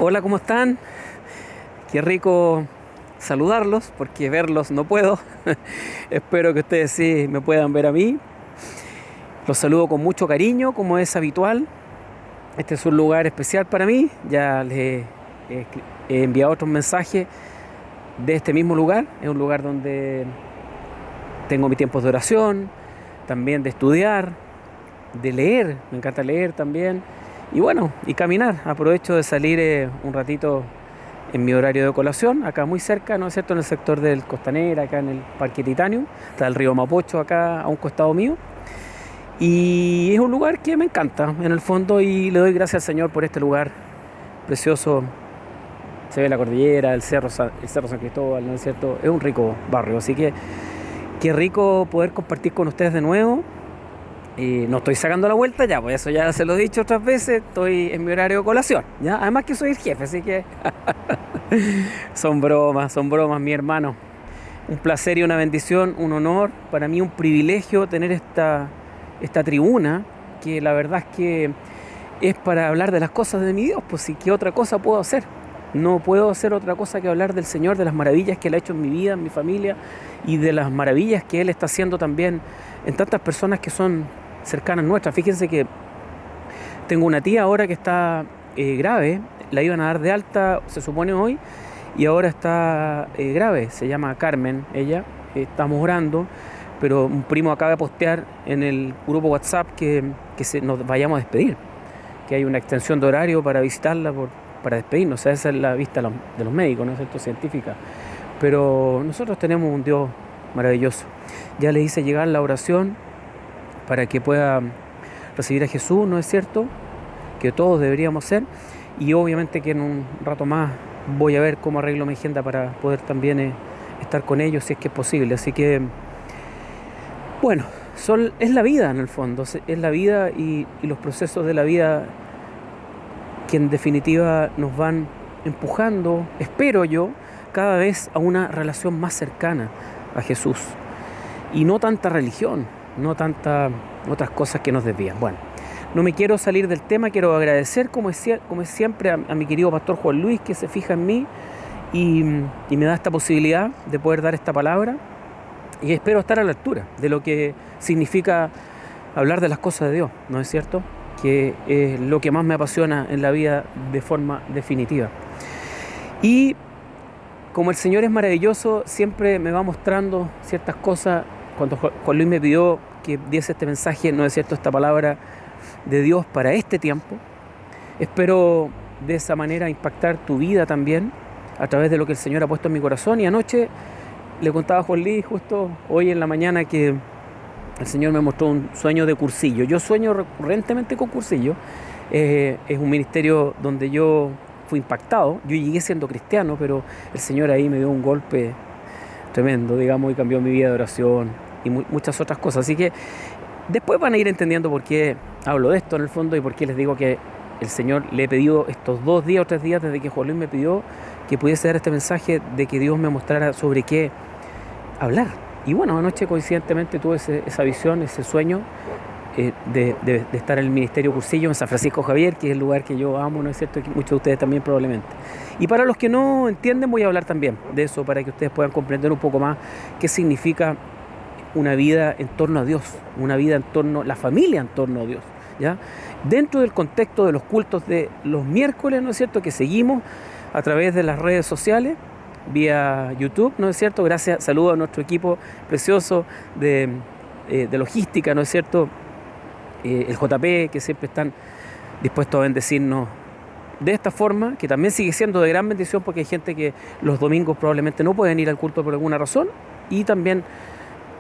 Hola, ¿cómo están? Qué rico saludarlos, porque verlos no puedo. Espero que ustedes sí me puedan ver a mí. Los saludo con mucho cariño, como es habitual. Este es un lugar especial para mí. Ya he enviado otros mensajes de este mismo lugar. Es un lugar donde tengo mis tiempos de oración, también de estudiar, de leer. Me encanta leer también. Y bueno, y caminar. Aprovecho de salir un ratito en mi horario de colación, acá muy cerca, ¿no es cierto?, en el sector del Costanera, acá en el Parque Titanio. Está el río Mapocho acá a un costado mío. Y es un lugar que me encanta, en el fondo, y le doy gracias al Señor por este lugar precioso. Se ve la cordillera, el Cerro San Cristóbal, ¿no es cierto? Es un rico barrio, así que qué rico poder compartir con ustedes de nuevo. Y no estoy sacando la vuelta ya, pues eso ya se lo he dicho otras veces, estoy en mi horario de colación, ¿ya? Además que soy el jefe, así que son bromas, mi hermano. Un placer y una bendición, un honor, para mí un privilegio tener esta tribuna, que la verdad es que es para hablar de las cosas de mi Dios, pues sí, ¿qué otra cosa puedo hacer? No puedo hacer otra cosa que hablar del Señor, de las maravillas que Él ha hecho en mi vida, en mi familia, y de las maravillas que Él está haciendo también en tantas personas que son cercanas nuestras. Fíjense que tengo una tía ahora que está grave, la iban a dar de alta, se supone hoy, y ahora está grave, se llama Carmen, ella, estamos orando, pero un primo acaba de postear en el grupo WhatsApp que nos vayamos a despedir, que hay una extensión de horario para visitarla, para despedirnos. O sea, esa es la vista de los médicos, ¿no es cierto?, científica. Pero nosotros tenemos un Dios maravilloso. Ya le hice llegar la oración para que pueda recibir a Jesús, ¿no es cierto?, que todos deberíamos ser. Y obviamente que en un rato más voy a ver cómo arreglo mi agenda para poder también estar con ellos, si es que es posible. Así que, bueno, es la vida en el fondo, es la vida y los procesos de la vida que en definitiva nos van empujando, espero yo, cada vez a una relación más cercana a Jesús. Y no tanta religión, no tantas otras cosas que nos desvían. Bueno, no me quiero salir del tema, quiero agradecer como es siempre a mi querido pastor Juan Luis, que se fija en mí y me da esta posibilidad de poder dar esta palabra, y espero estar a la altura de lo que significa hablar de las cosas de Dios, ¿no es cierto?, que es lo que más me apasiona en la vida de forma definitiva. Y como el Señor es maravilloso, siempre me va mostrando ciertas cosas. Cuando Juan Luis me pidió que diese este mensaje, no es cierto, esta palabra de Dios para este tiempo, espero de esa manera impactar tu vida también a través de lo que el Señor ha puesto en mi corazón. Y anoche le contaba a Juan Luis, justo hoy en la mañana, que el Señor me mostró un sueño de cursillo. Yo sueño recurrentemente con cursillo. Es un ministerio donde yo fui impactado. Yo llegué siendo cristiano, pero el Señor ahí me dio un golpe tremendo, digamos, y cambió mi vida de oración y muchas otras cosas. Así que después van a ir entendiendo por qué hablo de esto en el fondo y por qué les digo que el Señor le he pedido estos 2 días o 3 días desde que Juan Luis me pidió que pudiese dar este mensaje, de que Dios me mostrara sobre qué hablar. Y bueno, anoche coincidentemente tuve esa visión, ese sueño de estar en el Ministerio Cursillo en San Francisco Javier, que es el lugar que yo amo, ¿no es cierto?, que muchos de ustedes también probablemente. Y para los que no entienden, voy a hablar también de eso, para que ustedes puedan comprender un poco más qué significa una vida en torno a Dios, una vida en torno, la familia en torno a Dios, ¿ya? Dentro del contexto de los cultos de los miércoles, ¿no es cierto?, que seguimos a través de las redes sociales, vía YouTube, ¿no es cierto? Gracias, saludo a nuestro equipo precioso de logística, ¿no es cierto? El JP, que siempre están dispuestos a bendecirnos de esta forma, que también sigue siendo de gran bendición, porque hay gente que los domingos probablemente no pueden ir al culto por alguna razón, y también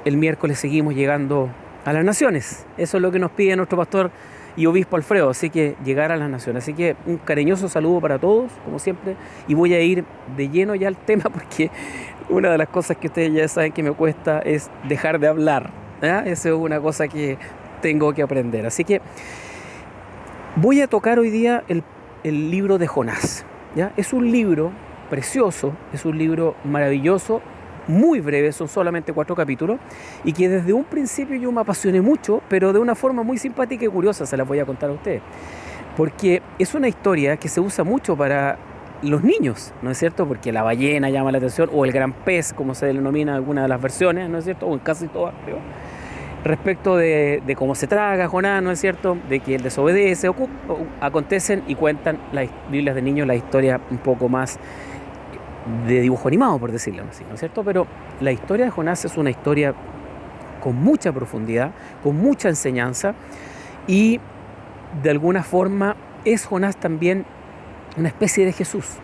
el miércoles seguimos llegando a las naciones. Eso es lo que nos pide nuestro pastor y obispo Alfredo, así que llegar a las naciones. Así que un cariñoso saludo para todos, como siempre, y voy a ir de lleno ya al tema, porque una de las cosas que ustedes ya saben que me cuesta es dejar de hablar, ¿ya? Eso es una cosa que tengo que aprender. Así que voy a tocar hoy día el libro de Jonás, ¿ya? Es un libro precioso, es un libro maravilloso, muy breve, son solamente 4 capítulos, y que desde un principio yo me apasioné mucho, pero de una forma muy simpática y curiosa se las voy a contar a ustedes. Porque es una historia que se usa mucho para los niños, ¿no es cierto? Porque la ballena llama la atención, o el gran pez, como se denomina en alguna de las versiones, ¿no es cierto? O en casi todas, creo. Respecto de cómo se traga Jonás, ¿no es cierto? De que él desobedece, acontecen y cuentan las Biblias de niños la historia un poco más de dibujo animado, por decirlo así, ¿no es cierto? Pero la historia de Jonás es una historia con mucha profundidad, con mucha enseñanza, y de alguna forma es Jonás también una especie de Jesús.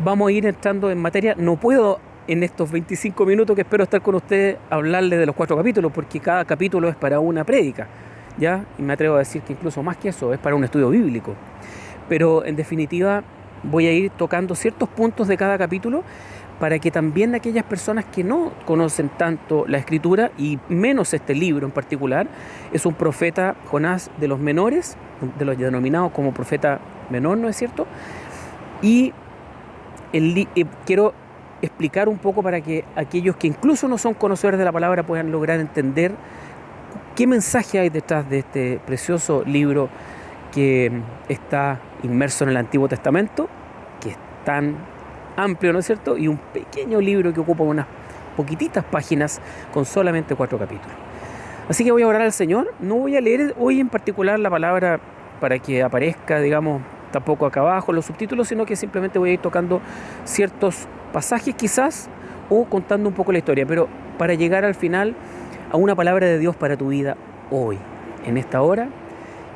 Vamos a ir entrando en materia. No puedo en estos 25 minutos que espero estar con ustedes hablarles de los 4 capítulos, porque cada capítulo es para una prédica, ¿ya? Y me atrevo a decir que incluso más que eso, es para un estudio bíblico. Pero en definitiva voy a ir tocando ciertos puntos de cada capítulo para que también aquellas personas que no conocen tanto la Escritura, y menos este libro en particular, es un profeta, Jonás, de los menores, de los denominados como profeta menor, ¿no es cierto? Y quiero explicar un poco para que aquellos que incluso no son conocedores de la palabra puedan lograr entender qué mensaje hay detrás de este precioso libro que está inmerso en el Antiguo Testamento, que es tan amplio, ¿no es cierto? Y un pequeño libro que ocupa unas poquititas páginas con solamente 4 capítulos. Así que voy a orar al Señor. No voy a leer hoy en particular la palabra para que aparezca, digamos, tampoco acá abajo los subtítulos, sino que simplemente voy a ir tocando ciertos pasajes quizás, o contando un poco la historia, pero para llegar al final a una palabra de Dios para tu vida hoy, en esta hora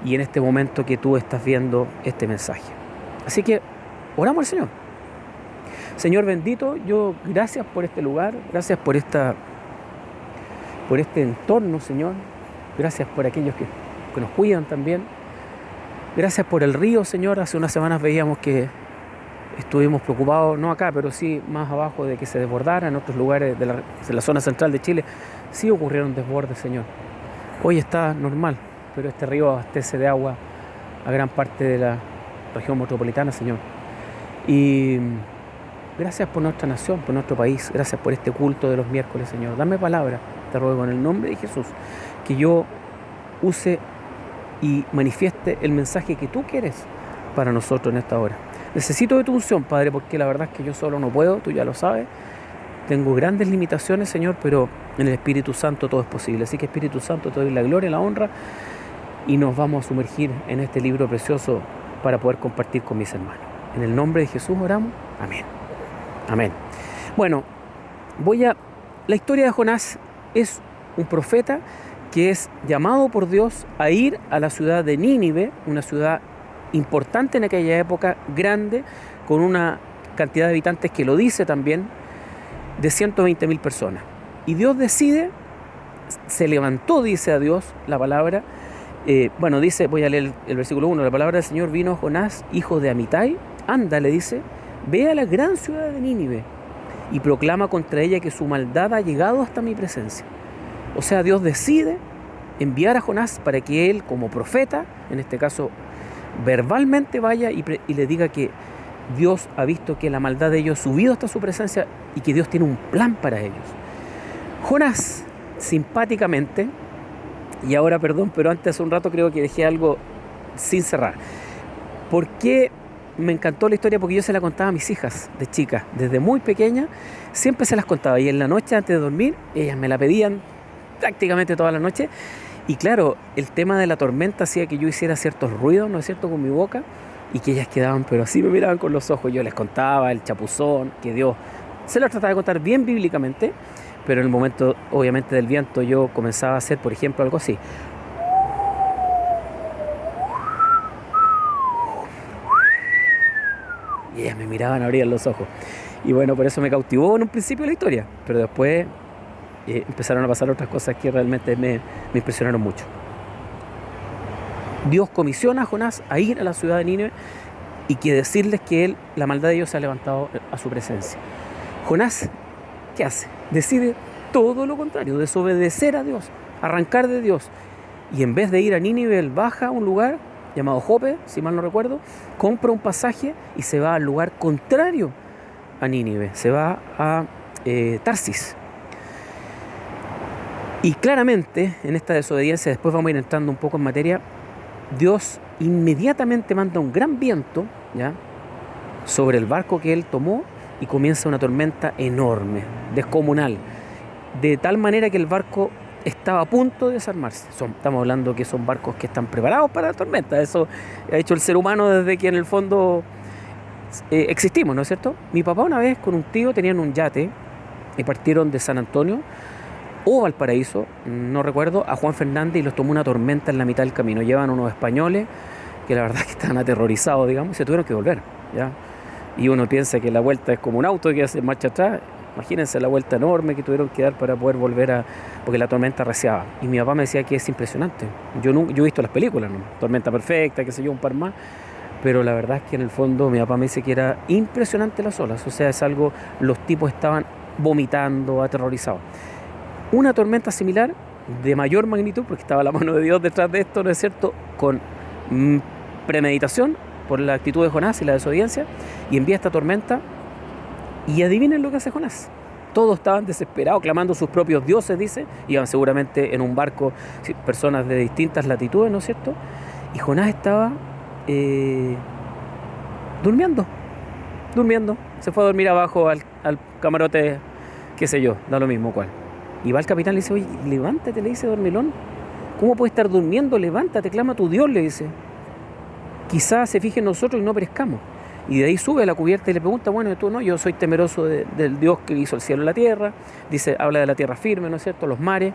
y en este momento que tú estás viendo este mensaje. Así que oramos al Señor. Señor bendito, yo gracias por este lugar, gracias por este entorno, Señor. Gracias por aquellos que nos cuidan también. Gracias por el río, Señor. Hace unas semanas veíamos que estuvimos preocupados, no acá, pero sí más abajo, de que se desbordara. En otros lugares de la zona central de Chile sí ocurrieron desbordes, Señor. Hoy está normal, pero este río abastece de agua a gran parte de la región metropolitana, Señor. Y gracias por nuestra nación, por nuestro país. Gracias por este culto de los miércoles, Señor. Dame palabra, te ruego en el nombre de Jesús, que yo use y manifieste el mensaje que tú quieres para nosotros en esta hora. Necesito de tu unción, Padre, porque la verdad es que yo solo no puedo, tú ya lo sabes. Tengo grandes limitaciones, Señor, pero en el Espíritu Santo todo es posible. Así que, Espíritu Santo, te doy la gloria y la honra, y nos vamos a sumergir en este libro precioso para poder compartir con mis hermanos. En el nombre de Jesús oramos. Amén. Amén. Bueno, la historia de Jonás es un profeta que es llamado por Dios a ir a la ciudad de Nínive, una ciudad importante en aquella época, grande, con una cantidad de habitantes que lo dice también, de 120.000 personas. Y Dios decide, se levantó, dice a Dios la palabra, dice, voy a leer el versículo 1, la palabra del Señor vino a Jonás, hijo de Amitai, anda, le dice, ve a la gran ciudad de Nínive y proclama contra ella que su maldad ha llegado hasta mi presencia. O sea, Dios decide enviar a Jonás para que él, como profeta, en este caso verbalmente, vaya y le diga que Dios ha visto que la maldad de ellos ha subido hasta su presencia y que Dios tiene un plan para ellos. Jonás, simpáticamente, y ahora perdón, pero antes hace un rato creo que dejé algo sin cerrar. ¿Por qué me encantó la historia? Porque yo se la contaba a mis hijas de chicas, desde muy pequeña, siempre se las contaba, y en la noche antes de dormir, ellas me la pedían prácticamente toda la noche. Y claro, el tema de la tormenta hacía que yo hiciera ciertos ruidos, ¿no es cierto?, con mi boca, y que ellas quedaban, pero así me miraban con los ojos. Yo les contaba el chapuzón que Dios se lo trataba de contar bien bíblicamente, pero en el momento, obviamente, del viento, yo comenzaba a hacer, por ejemplo, algo así. Y ellas me miraban, abrían los ojos. Y bueno, por eso me cautivó en un principio la historia, pero después empezaron a pasar otras cosas que realmente me impresionaron mucho. Dios comisiona a Jonás a ir a la ciudad de Nínive y que decirles que la maldad de ellos se ha levantado a su presencia. Jonás, ¿qué hace? Decide todo lo contrario, desobedecer a Dios, arrancar de Dios. Y en vez de ir a Nínive, él baja a un lugar llamado Jope, si mal no recuerdo, compra un pasaje y se va al lugar contrario a Nínive, se va a Tarsis. Y claramente, en esta desobediencia, después vamos a ir entrando un poco en materia, Dios inmediatamente manda un gran viento, ¿ya?, sobre el barco que él tomó y comienza una tormenta enorme, descomunal, de tal manera que el barco estaba a punto de desarmarse. Estamos hablando que son barcos que están preparados para la tormenta. Eso ha hecho el ser humano desde que en el fondo existimos, ¿no es cierto? Mi papá una vez con un tío tenían un yate y partieron de San Antonio o Valparaíso, no recuerdo, a Juan Fernández, y los tomó una tormenta en la mitad del camino. Llevan unos españoles que la verdad que estaban aterrorizados, digamos, y se tuvieron que volver, ¿ya? Y uno piensa que la vuelta es como un auto que hace marcha atrás. Imagínense la vuelta enorme que tuvieron que dar para poder volver porque la tormenta arreciaba. Y mi papá me decía que es impresionante. Yo he visto las películas, ¿no? Tormenta perfecta, qué sé yo, un par más. Pero la verdad es que en el fondo mi papá me dice que era impresionante las olas. O sea, es algo, los tipos estaban vomitando, aterrorizados. Una tormenta similar, de mayor magnitud, porque estaba la mano de Dios detrás de esto, ¿no es cierto?, con premeditación por la actitud de Jonás y la desobediencia, y envía esta tormenta. Y adivinen lo que hace Jonás. Todos estaban desesperados, clamando a sus propios dioses, dice. Iban seguramente en un barco personas de distintas latitudes, ¿no es cierto? Y Jonás estaba durmiendo. Se fue a dormir abajo al camarote, qué sé yo, da lo mismo cuál. Y va el capitán y le dice, oye, levántate, le dice, dormilón. ¿Cómo puedes estar durmiendo? Levántate, clama a tu Dios, le dice. Quizás se fije en nosotros y no perezcamos. Y de ahí sube a la cubierta y le pregunta, bueno, tú no, yo soy temeroso del Dios que hizo el cielo y la tierra. Dice, habla de la tierra firme, ¿no es cierto?, los mares.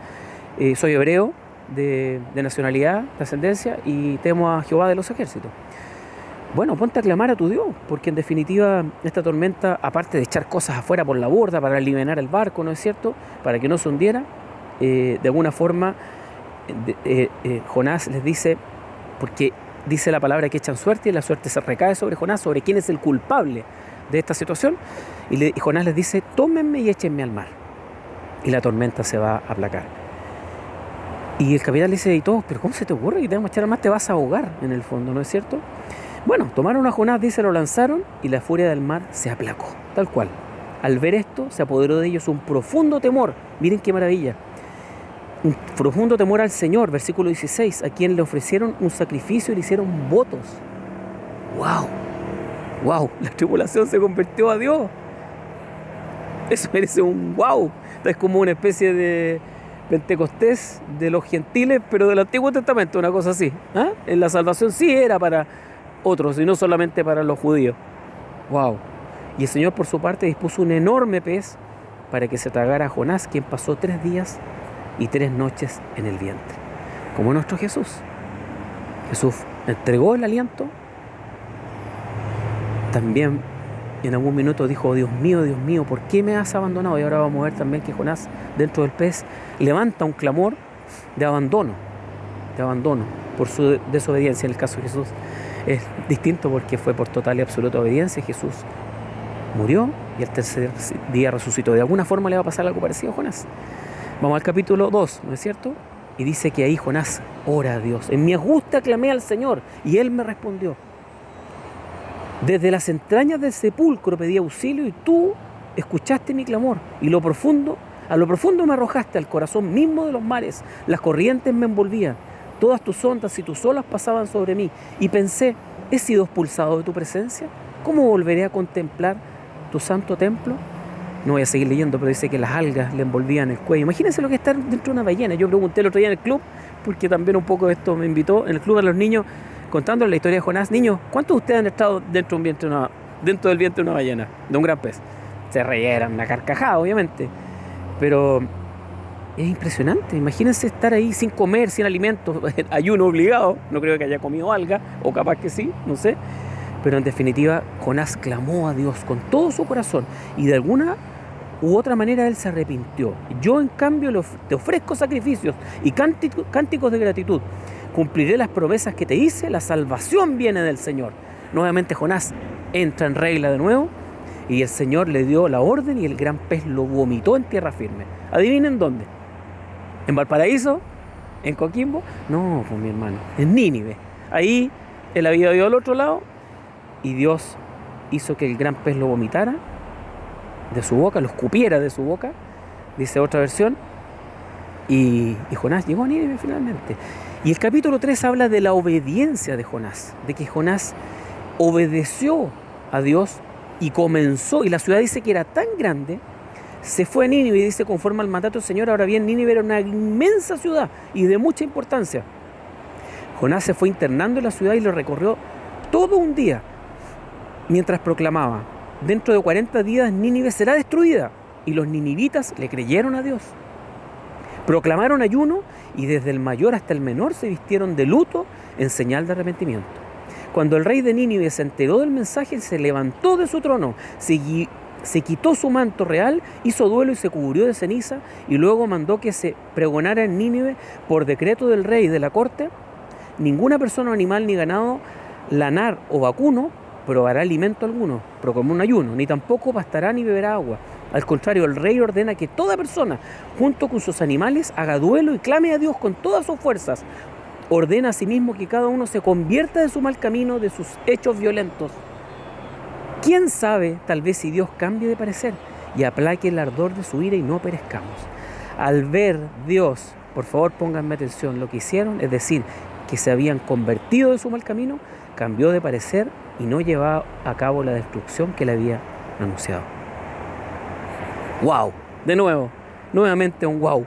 Soy hebreo de nacionalidad, de ascendencia, y temo a Jehová de los ejércitos. Bueno, ponte a clamar a tu Dios, porque en definitiva esta tormenta, aparte de echar cosas afuera por la borda para aliviar el barco, ¿no es cierto?, para que no se hundiera, de alguna forma Jonás les dice, porque dice la palabra que echan suerte, y la suerte se recae sobre Jonás, sobre quién es el culpable de esta situación, y Jonás les dice, tómenme y échenme al mar, y la tormenta se va a aplacar. Y el capitán le dice, y todos, pero ¿cómo se te ocurre que te vamos a echar al mar? Te vas a ahogar en el fondo, ¿no es cierto? Bueno, tomaron a Jonás, dice, lo lanzaron, y la furia del mar se aplacó, tal cual. Al ver esto, se apoderó de ellos un profundo temor. Miren qué maravilla. Un profundo temor al Señor, versículo 16, a quien le ofrecieron un sacrificio y le hicieron votos. ¡Wow! La tribulación se convirtió a Dios. Eso merece un wow. Es como una especie de Pentecostés de los gentiles, pero del Antiguo Testamento, una cosa así. En la salvación sí era para otros y no solamente para los judíos. ¡Wow! Y el Señor por su parte dispuso un enorme pez para que se tragara a Jonás, quien pasó 3 días y 3 noches en el vientre, como nuestro Jesús. Jesús entregó el aliento, también en algún minuto dijo, Dios mío, ¿por qué me has abandonado? Y ahora vamos a ver también que Jonás, dentro del pez, levanta un clamor de abandono por su desobediencia. En el caso de Jesús es distinto, porque fue por total y absoluta obediencia. Jesús murió y al tercer día resucitó. De alguna forma le va a pasar algo parecido a Jonás. Vamos al capítulo 2, ¿no es cierto? Y dice que ahí Jonás ora a Dios. En mi angustia clamé al Señor y Él me respondió. Desde las entrañas del sepulcro pedí auxilio y tú escuchaste mi clamor. Y a lo profundo me arrojaste, al corazón mismo de los mares. Las corrientes me envolvían. Todas tus ondas y tus olas pasaban sobre mí. Y pensé, ¿he sido expulsado de tu presencia? ¿Cómo volveré a contemplar tu santo templo? No voy a seguir leyendo, pero dice que las algas le envolvían el cuello. Imagínense lo que es estar dentro de una ballena. Yo pregunté el otro día en el club, porque también un poco esto me invitó, en el club a los niños, contándoles la historia de Jonás. Niños, ¿cuántos de ustedes han estado dentro del vientre de una ballena, de un gran pez? Se reyeran, una carcajada, obviamente. Pero es impresionante. Imagínense estar ahí sin comer, sin alimentos, ayuno obligado. No creo que haya comido alga, o capaz que sí, no sé. Pero en definitiva, Jonás clamó a Dios con todo su corazón, y de alguna u otra manera él se arrepintió. Yo, en cambio, te ofrezco sacrificios y cánticos de gratitud. Cumpliré las promesas que te hice, la salvación viene del Señor. Nuevamente Jonás entra en regla de nuevo, y el Señor le dio la orden y el gran pez lo vomitó en tierra firme. ¿Adivinen dónde? ¿En Valparaíso? ¿En Coquimbo? No, pues mi hermano, en Nínive. Ahí él había ido al otro lado, y Dios hizo que el gran pez lo vomitara de su boca, lo escupiera de su boca, dice otra versión, y Jonás llegó a Nínive finalmente. Y el capítulo 3 habla de la obediencia de Jonás, de que Jonás obedeció a Dios y comenzó, y la ciudad dice que era tan grande, se fue a Nínive y dice conforme al mandato del Señor. Ahora bien, Nínive era una inmensa ciudad y de mucha importancia. Jonás se fue internando en la ciudad y lo recorrió todo un día mientras proclamaba: dentro de 40 días Nínive será destruida. Y los ninivitas le creyeron a Dios. Proclamaron ayuno y desde el mayor hasta el menor se vistieron de luto en señal de arrepentimiento. Cuando el rey de Nínive se enteró del mensaje, se levantó de su trono, se quitó su manto real, hizo duelo y se cubrió de ceniza, y luego mandó que se pregonara en Nínive por decreto del rey y de la corte: ninguna persona, animal ni ganado, lanar o vacuno probará alimento alguno, proclamó un ayuno, ni tampoco pastará ni beberá agua. Al contrario, el rey ordena que toda persona, junto con sus animales, haga duelo y clame a Dios con todas sus fuerzas. Ordena asimismo que cada uno se convierta de su mal camino, de sus hechos violentos. ¿Quién sabe, tal vez, si Dios cambie de parecer y aplaque el ardor de su ira y no perezcamos? Al ver Dios, por favor pónganme atención, lo que hicieron, es decir, que se habían convertido de su mal camino, cambió de parecer y no llevaba a cabo la destrucción que le había anunciado. ¡Wow! De nuevo, nuevamente un wow.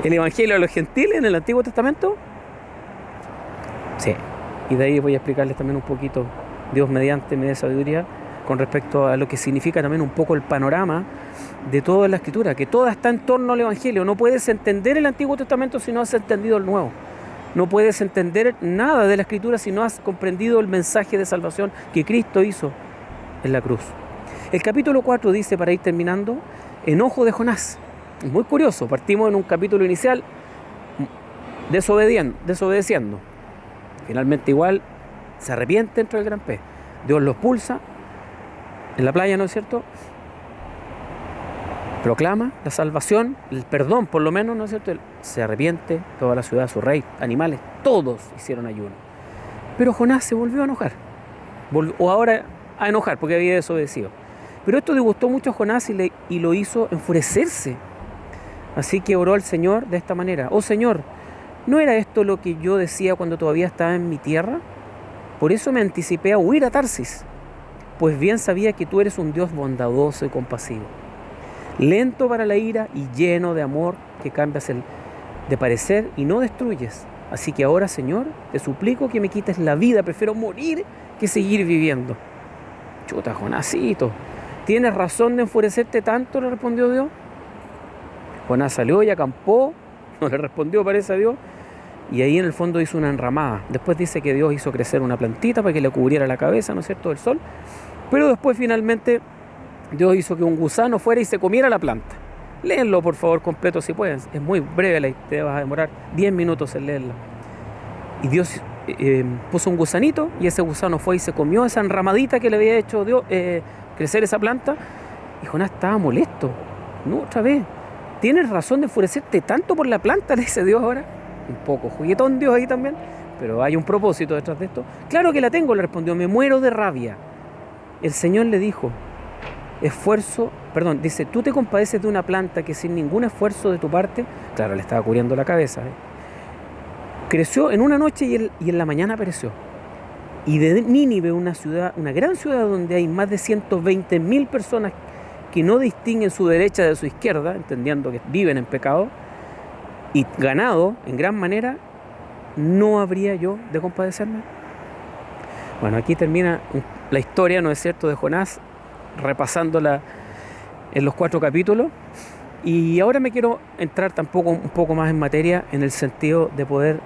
¿El Evangelio a los gentiles en el Antiguo Testamento? Sí. Y de ahí voy a explicarles también un poquito, Dios mediante me dé sabiduría, con respecto a lo que significa también un poco el panorama de toda la Escritura, que toda está en torno al Evangelio. No puedes entender el Antiguo Testamento si no has entendido el Nuevo. No puedes entender nada de la Escritura si no has comprendido el mensaje de salvación que Cristo hizo en la cruz. El capítulo 4 dice, para ir terminando, enojo de Jonás. Es muy curioso, partimos en un capítulo inicial desobedeciendo. Finalmente igual se arrepiente dentro del gran pez. Dios lo expulsa en la playa, ¿no es cierto? Proclama la salvación, el perdón por lo menos, ¿no es cierto? Él se arrepiente, toda la ciudad, su rey, animales, todos hicieron ayuno. Pero Jonás se volvió a enojar, o ahora a enojar porque había desobedecido. Pero esto disgustó mucho a Jonás y lo hizo enfurecerse. Así que oró al Señor de esta manera: oh Señor, ¿no era esto lo que yo decía cuando todavía estaba en mi tierra? Por eso me anticipé a huir a Tarsis, pues bien sabía que tú eres un Dios bondadoso y compasivo, lento para la ira y lleno de amor, que cambias de parecer y no destruyes. Así que ahora, Señor, te suplico que me quites la vida, prefiero morir que seguir viviendo. Chuta, Jonásito, ¿tienes razón de enfurecerte tanto?, le respondió Dios. Jonás salió y acampó, no le respondió, parece a Dios, y ahí en el fondo hizo una enramada. Después dice que Dios hizo crecer una plantita para que le cubriera la cabeza, ¿no es cierto?, del sol. Pero después finalmente Dios hizo que un gusano fuera y se comiera la planta. Léenlo por favor completo si pueden, es muy breve, te vas a demorar 10 minutos en leerlo. Y Dios puso un gusanito y ese gusano fue y se comió esa enramadita que le había hecho Dios crecer esa planta. Y Jonás estaba molesto. No, otra vez, ¿tienes razón de enfurecerte tanto por la planta?, le dice Dios ahora. Un poco juguetón Dios ahí también, pero hay un propósito detrás de esto. Claro que la tengo, le respondió, me muero de rabia. El Señor le dijo, dice, tú te compadeces de una planta que sin ningún esfuerzo de tu parte, claro, le estaba cubriendo la cabeza, creció en una noche y en la mañana pereció. Y de Nínive, una gran ciudad donde hay más de 120.000 personas que no distinguen su derecha de su izquierda, entendiendo que viven en pecado, y ganado en gran manera, ¿no habría yo de compadecerme? Bueno, aquí termina la historia, ¿no es cierto?, de Jonás, repasándola en los 4 capítulos. Y ahora me quiero entrar un poco más en materia, en el sentido de poder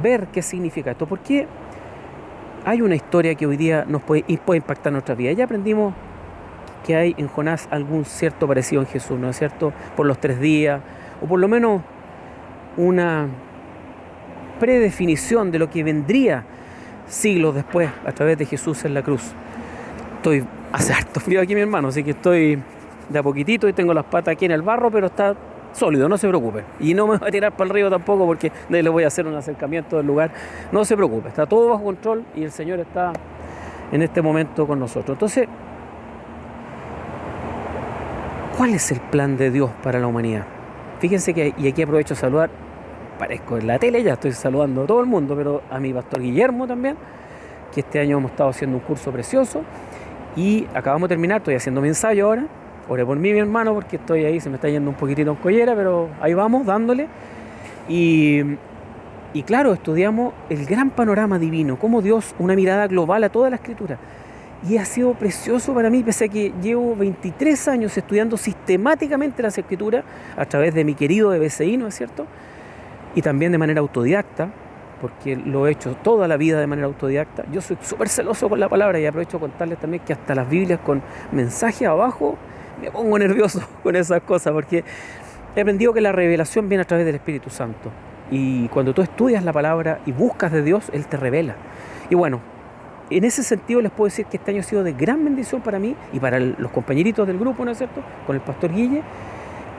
ver qué significa esto. Porque hay una historia que hoy día nos puede impactar nuestra vida. Ya aprendimos que hay en Jonás algún cierto parecido en Jesús, ¿no es cierto?, por los 3 días, o por lo menos una predefinición de lo que vendría siglos después a través de Jesús en la cruz. Hace harto frío aquí, mi hermano, así que estoy de a poquitito y tengo las patas aquí en el barro, pero está sólido, no se preocupe. Y no me voy a tirar para el río tampoco, porque de ahí le voy a hacer un acercamiento del lugar. No se preocupe, está todo bajo control y el Señor está en este momento con nosotros. Entonces, ¿cuál es el plan de Dios para la humanidad? Fíjense que, y aquí aprovecho a saludar aparezco en la tele, ya estoy saludando a todo el mundo, pero a mi pastor Guillermo también, que este año hemos estado haciendo un curso precioso y acabamos de terminar, estoy haciendo mi ensayo ahora. Oré por mí, mi hermano, porque estoy ahí, se me está yendo un poquitito en collera, pero ahí vamos, dándole. Y claro, estudiamos el gran panorama divino, cómo Dios, una mirada global a toda la Escritura. Y ha sido precioso para mí, pese a que llevo 23 años estudiando sistemáticamente las Escrituras a través de mi querido EBCI, ¿no es cierto? Y también de manera autodidacta, porque lo he hecho toda la vida de manera autodidacta. Yo soy súper celoso con la palabra y aprovecho a contarles también que hasta las Biblias con mensajes abajo me pongo nervioso con esas cosas, porque he aprendido que la revelación viene a través del Espíritu Santo. Y cuando tú estudias la palabra y buscas de Dios, Él te revela. Y bueno, en ese sentido les puedo decir que este año ha sido de gran bendición para mí y para los compañeritos del grupo, ¿no es cierto?, con el pastor Guille,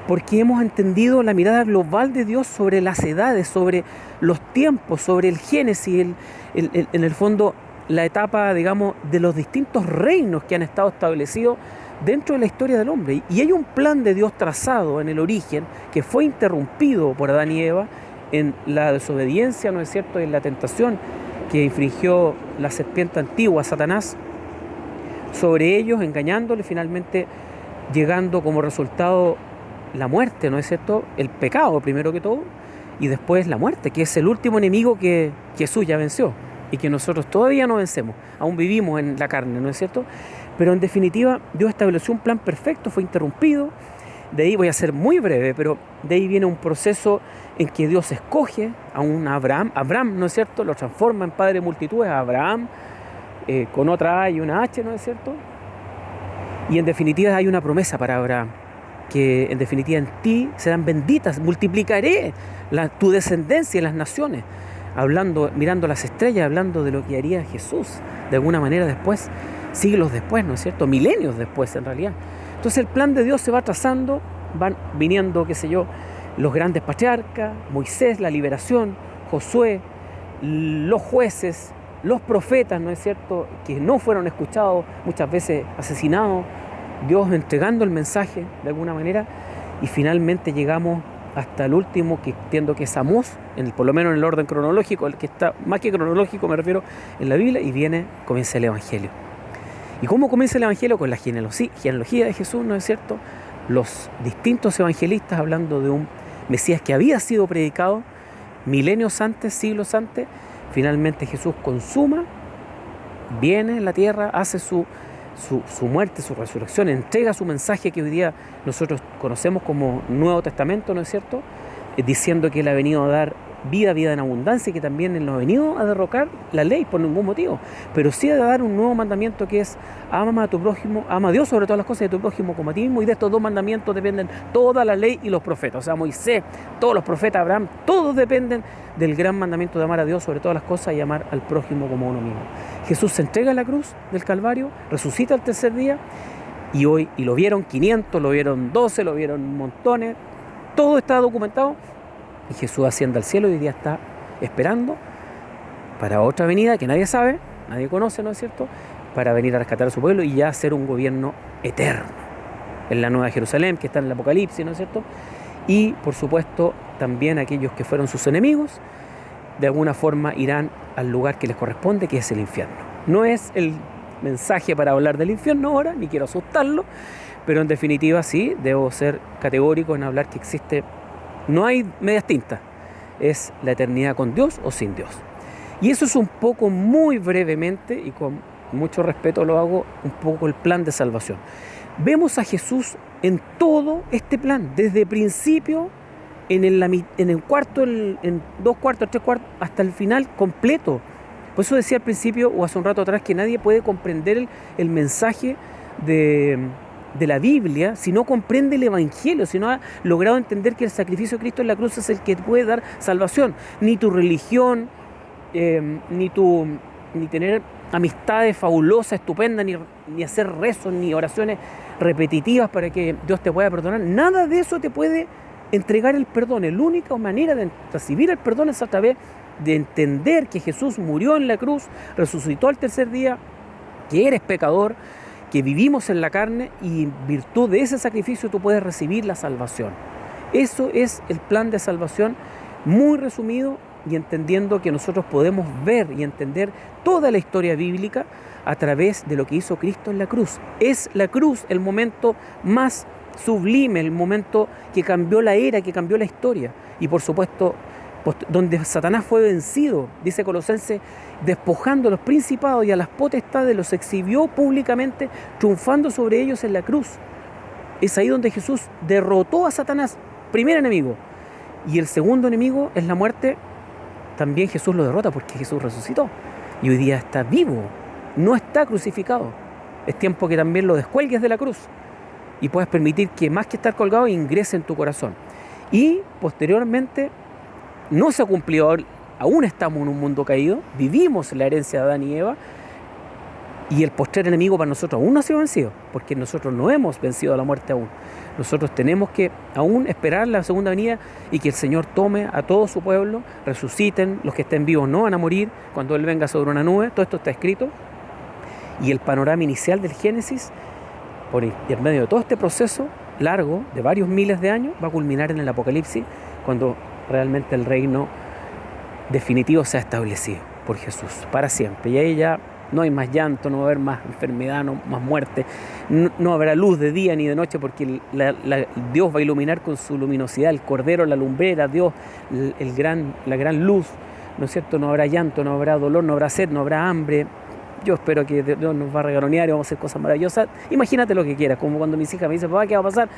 porque hemos entendido la mirada global de Dios sobre las edades, sobre los tiempos, sobre el Génesis, en el fondo la etapa, digamos, de los distintos reinos que han estado establecidos dentro de la historia del hombre. Y hay un plan de Dios trazado en el origen que fue interrumpido por Adán y Eva en la desobediencia, ¿no es cierto?, en la tentación que infringió la serpiente antigua, Satanás, sobre ellos, engañándoles, finalmente llegando como resultado la muerte, ¿no es cierto?, el pecado primero que todo, y después la muerte, que es el último enemigo que Jesús ya venció y que nosotros todavía no vencemos, aún vivimos en la carne, ¿no es cierto? Pero en definitiva, Dios estableció un plan perfecto, fue interrumpido. De ahí voy a ser muy breve, pero de ahí viene un proceso en que Dios escoge a un Abraham, ¿no es cierto?, lo transforma en padre de multitudes, a Abraham, con otra A y una H, ¿no es cierto? Y en definitiva hay una promesa para Abraham, que en definitiva en ti serán benditas, multiplicaré tu descendencia en las naciones, mirando las estrellas, hablando de lo que haría Jesús, de alguna manera después, siglos después, ¿no es cierto?, milenios después en realidad. Entonces el plan de Dios se va trazando, van viniendo, qué sé yo, los grandes patriarcas, Moisés, la liberación, Josué, los jueces, los profetas, ¿no es cierto?, que no fueron escuchados, muchas veces asesinados, Dios entregando el mensaje de alguna manera, y finalmente llegamos hasta el último, que entiendo que es Amós, por lo menos en el orden cronológico, el que está más que cronológico me refiero en la Biblia, y comienza el Evangelio. ¿Y cómo comienza el Evangelio? Con la genealogía de Jesús, ¿no es cierto? Los distintos evangelistas hablando de un Mesías que había sido predicado milenios antes, siglos antes. Finalmente Jesús consuma, viene en la tierra, hace su muerte, su resurrección, entrega su mensaje que hoy día nosotros conocemos como Nuevo Testamento, ¿no es cierto?, diciendo que Él ha venido a dar vida en abundancia, y que también Él no ha venido a derrocar la ley por ningún motivo, pero sí a dar un nuevo mandamiento, que es ama a tu prójimo, ama a Dios sobre todas las cosas, y a tu prójimo como a ti mismo. Y de estos dos mandamientos dependen toda la ley y los profetas, o sea, Moisés, todos los profetas, Abraham, todos dependen del gran mandamiento de amar a Dios sobre todas las cosas y amar al prójimo como a uno mismo. Jesús se entrega a la cruz del Calvario, resucita el tercer día, y lo vieron 500, lo vieron 12, lo vieron montones, todo está documentado. Y Jesús asciende al cielo y hoy día está esperando para otra venida que nadie sabe, nadie conoce, ¿no es cierto?, para venir a rescatar a su pueblo y ya hacer un gobierno eterno en la Nueva Jerusalén, que está en el Apocalipsis, ¿no es cierto? Y, por supuesto, también aquellos que fueron sus enemigos, de alguna forma irán al lugar que les corresponde, que es el infierno. No es el mensaje para hablar del infierno ahora, ni quiero asustarlo, pero en definitiva sí, debo ser categórico en hablar que existe. No hay medias tintas, es la eternidad con Dios o sin Dios. Y eso es un poco, muy brevemente, y con mucho respeto lo hago, un poco el plan de salvación. Vemos a Jesús en todo este plan, desde el principio, en cuarto, en 2 cuartos, 3 cuartos, hasta el final completo. Por eso decía al principio, o hace un rato atrás, que nadie puede comprender el mensaje de la Biblia si no comprende el Evangelio, si no ha logrado entender que el sacrificio de Cristo en la cruz es el que puede dar salvación. Ni tu religión, ni tener amistades fabulosas, estupendas, ni hacer rezos, ni oraciones repetitivas para que Dios te pueda perdonar. Nada de eso te puede entregar el perdón. La única manera de recibir el perdón es a través de entender que Jesús murió en la cruz, resucitó al tercer día, que eres pecador, que vivimos en la carne, y en virtud de ese sacrificio tú puedes recibir la salvación. Eso es el plan de salvación muy resumido y entendiendo que nosotros podemos ver y entender toda la historia bíblica a través de lo que hizo Cristo en la cruz. Es la cruz el momento más sublime, el momento que cambió la era, que cambió la historia. Y por supuesto, donde Satanás fue vencido, dice Colosenses, despojando a los principados y a las potestades, los exhibió públicamente, triunfando sobre ellos en la cruz. Es ahí donde Jesús derrotó a Satanás, primer enemigo. Y el segundo enemigo es la muerte. También Jesús lo derrota porque Jesús resucitó. Y hoy día está vivo, no está crucificado. Es tiempo que también lo descuelgues de la cruz y puedas permitir que más que estar colgado ingrese en tu corazón. Y posteriormente no se ha cumplido, aún estamos en un mundo caído, vivimos la herencia de Adán y Eva, y el postrer enemigo para nosotros aún no ha sido vencido, porque nosotros no hemos vencido a la muerte aún. Nosotros tenemos que aún esperar la segunda venida y que el Señor tome a todo su pueblo, resuciten, los que estén vivos no van a morir cuando Él venga sobre una nube. Todo esto está escrito, y el panorama inicial del Génesis, por en medio de todo este proceso largo de varios miles de años, va a culminar en el Apocalipsis, cuando realmente el reino definitivo se ha establecido por Jesús para siempre. Y ahí ya no hay más llanto, no va a haber más enfermedad, no más muerte, no habrá luz de día ni de noche, porque Dios va a iluminar con su luminosidad, el Cordero, la lumbrera, Dios, la gran luz, ¿no es cierto? No habrá llanto, no habrá dolor, no habrá sed, no habrá hambre. Yo espero que Dios nos va a regalonear y vamos a hacer cosas maravillosas. Imagínate lo que quieras, como cuando mis hijas me dicen, papá, ¿qué va a pasar?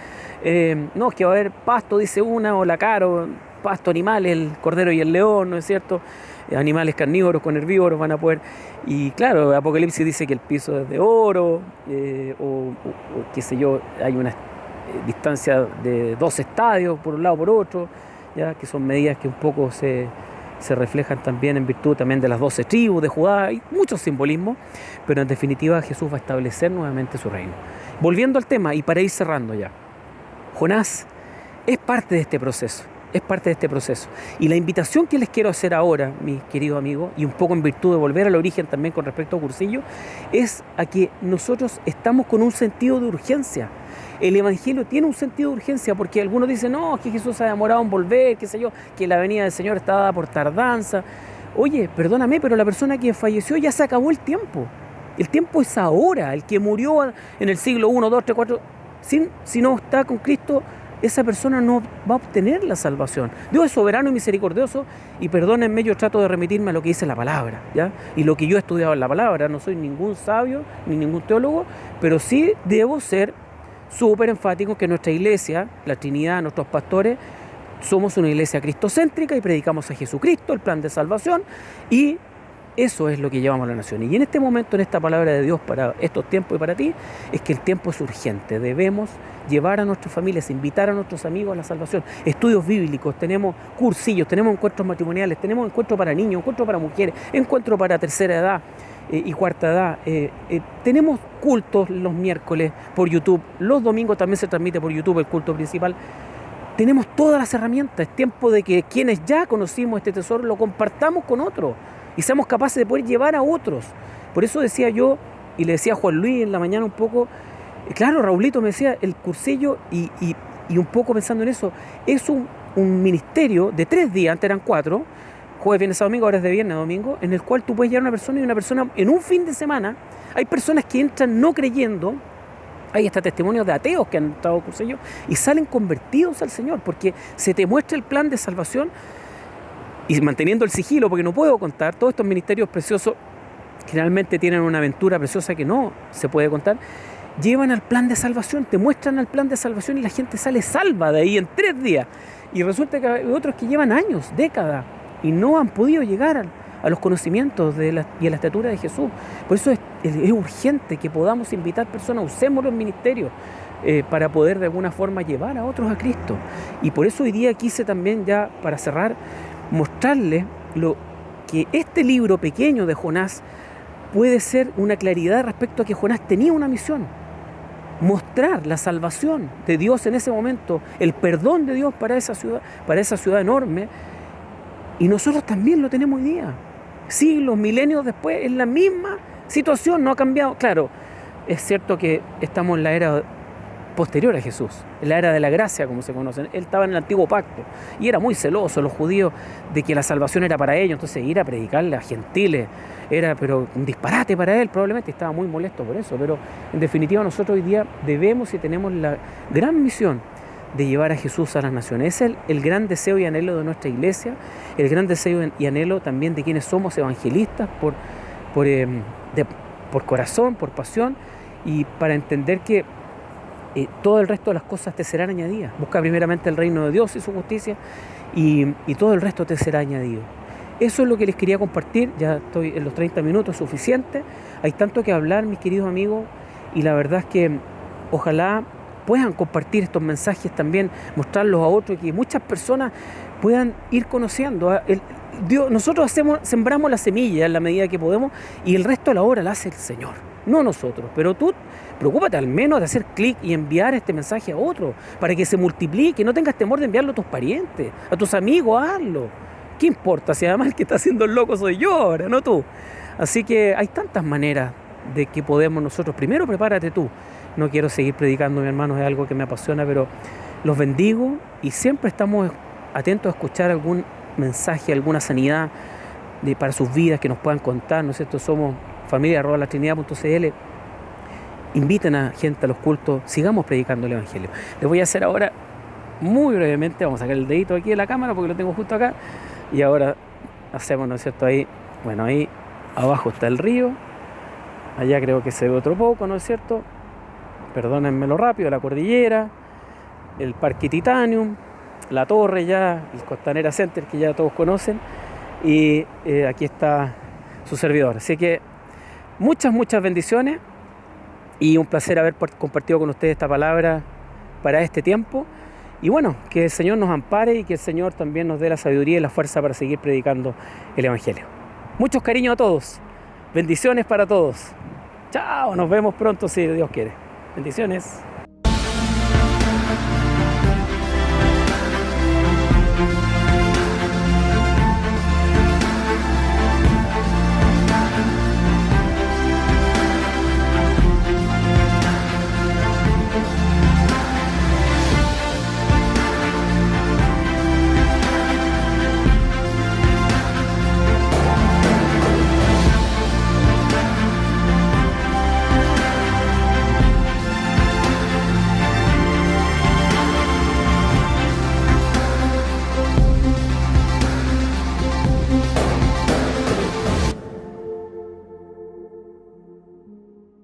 No, es que va a haber pasto, dice una, o la caro, pasto, animales, el cordero y el león, ¿no es cierto? Animales carnívoros con herbívoros van a poder. Y claro, Apocalipsis dice que el piso es de oro, o qué sé yo, hay una distancia de 2 estadios por un lado por otro, ya que son medidas que un poco se reflejan también en virtud también de las 12 tribus de Judá. Hay muchos simbolismos, pero en definitiva Jesús va a establecer nuevamente su reino. Volviendo al tema y para ir cerrando ya, Jonás es parte de este proceso. Es parte de este proceso. Y la invitación que les quiero hacer ahora, mis queridos amigos, y un poco en virtud de volver al origen también con respecto a Cursillo, es a que nosotros estamos con un sentido de urgencia. El Evangelio tiene un sentido de urgencia, porque algunos dicen, no, que Jesús ha demorado en volver, qué sé yo, que la venida del Señor está dada por tardanza. Oye, perdóname, pero la persona que falleció ya se acabó el tiempo. El tiempo es ahora. El que murió en el siglo 1, 2, 3, 4, si no está con Cristo, esa persona no va a obtener la salvación. Dios es soberano y misericordioso, y perdónenme, yo trato de remitirme a lo que dice la palabra, ¿ya? Y lo que yo he estudiado en la palabra. No soy ningún sabio ni ningún teólogo, pero sí debo ser súper enfático que nuestra iglesia, la Trinidad, nuestros pastores, somos una iglesia cristocéntrica y predicamos a Jesucristo, el plan de salvación, y eso es lo que llevamos a la nación. Y en este momento, en esta palabra de Dios para estos tiempos y para ti, es que el tiempo es urgente. Debemos llevar a nuestras familias, invitar a nuestros amigos a la salvación. Estudios bíblicos, tenemos cursillos, tenemos encuentros matrimoniales, tenemos encuentros para niños, encuentros para mujeres, encuentros para tercera edad y cuarta edad. Tenemos cultos los miércoles por YouTube. Los domingos también se transmite por YouTube el culto principal. Tenemos todas las herramientas. Es tiempo de que quienes ya conocimos este tesoro lo compartamos con otros y seamos capaces de poder llevar a otros. Por eso decía yo, y le decía a Juan Luis en la mañana un poco, claro, Raulito me decía, el cursillo, y un poco pensando en eso, es un ministerio de 3 días, antes eran 4, jueves, viernes, sábado, domingo, ahora es de viernes a domingo, en el cual tú puedes llevar a una persona, y una persona en un fin de semana. Hay personas que entran no creyendo. Hay hasta testimonios de ateos que han entrado al cursillo y salen convertidos al Señor, porque se te muestra el plan de salvación. Y manteniendo el sigilo, porque no puedo contar, todos estos ministerios preciosos generalmente tienen una aventura preciosa que no se puede contar, llevan al plan de salvación, te muestran al plan de salvación, y la gente sale salva de ahí en 3 días. Y resulta que hay otros que llevan años, décadas, y no han podido llegar a los conocimientos y a la estatura de Jesús. Por eso es urgente que podamos invitar personas, usemos los ministerios para poder de alguna forma llevar a otros a Cristo. Y por eso hoy día quise también, ya para cerrar, mostrarles que este libro pequeño de Jonás puede ser una claridad respecto a que Jonás tenía una misión: mostrar la salvación de Dios en ese momento, el perdón de Dios para esa ciudad enorme. Y nosotros también lo tenemos hoy día, siglos, milenios después, en la misma situación, no ha cambiado. Claro, es cierto que estamos en la era posterior a Jesús, en la era de la gracia, como se conoce. Él estaba en el antiguo pacto y era muy celoso, los judíos, de que la salvación era para ellos. Entonces ir a predicarle a gentiles era pero un disparate para él, probablemente estaba muy molesto por eso. Pero en definitiva nosotros hoy día debemos y tenemos la gran misión de llevar a Jesús a las naciones. Es el gran deseo y anhelo de nuestra iglesia, el gran deseo y anhelo también de quienes somos evangelistas por corazón, por pasión, y para entender que todo el resto de las cosas te serán añadidas. Busca primeramente el reino de Dios y su justicia, y todo el resto te será añadido. Eso es lo que les quería compartir. Ya estoy en los 30 minutos, suficiente. Hay tanto que hablar, mis queridos amigos, y la verdad es que ojalá puedan compartir estos mensajes también, mostrarlos a otros, y que muchas personas puedan ir conociendo. Dios, nosotros sembramos la semilla en la medida que podemos, y el resto de la obra la hace el Señor, no nosotros. Pero tú preocúpate al menos de hacer clic y enviar este mensaje a otro, para que se multiplique. No tengas temor de enviarlo a tus parientes, a tus amigos, hazlo. ¿Qué importa si además el que está haciendo el loco soy yo ahora, no tú? Así que hay tantas maneras de que podemos nosotros. Primero prepárate tú. No quiero seguir predicando, mi hermano, es algo que me apasiona, pero los bendigo y siempre estamos atentos a escuchar algún mensaje, alguna sanidad para sus vidas que nos puedan contar, ¿no es cierto? Somos familia@latrinidad.cl. Inviten a gente a los cultos, sigamos predicando el Evangelio. Les voy a hacer ahora, muy brevemente, vamos a sacar el dedito aquí de la cámara porque lo tengo justo acá, y ahora hacemos, ¿no es cierto? Ahí, bueno, ahí abajo está el río, allá creo que se ve otro poco, ¿no es cierto? Perdónenmelo rápido, la cordillera, el Parque Titanium, la torre ya, el Costanera Center, que ya todos conocen, y aquí está su servidor. Así que muchas bendiciones y un placer haber compartido con ustedes esta palabra para este tiempo. Y bueno, que el Señor nos ampare y que el Señor también nos dé la sabiduría y la fuerza para seguir predicando el Evangelio. Muchos cariños a todos, bendiciones para todos. Chao, nos vemos pronto si Dios quiere. Bendiciones.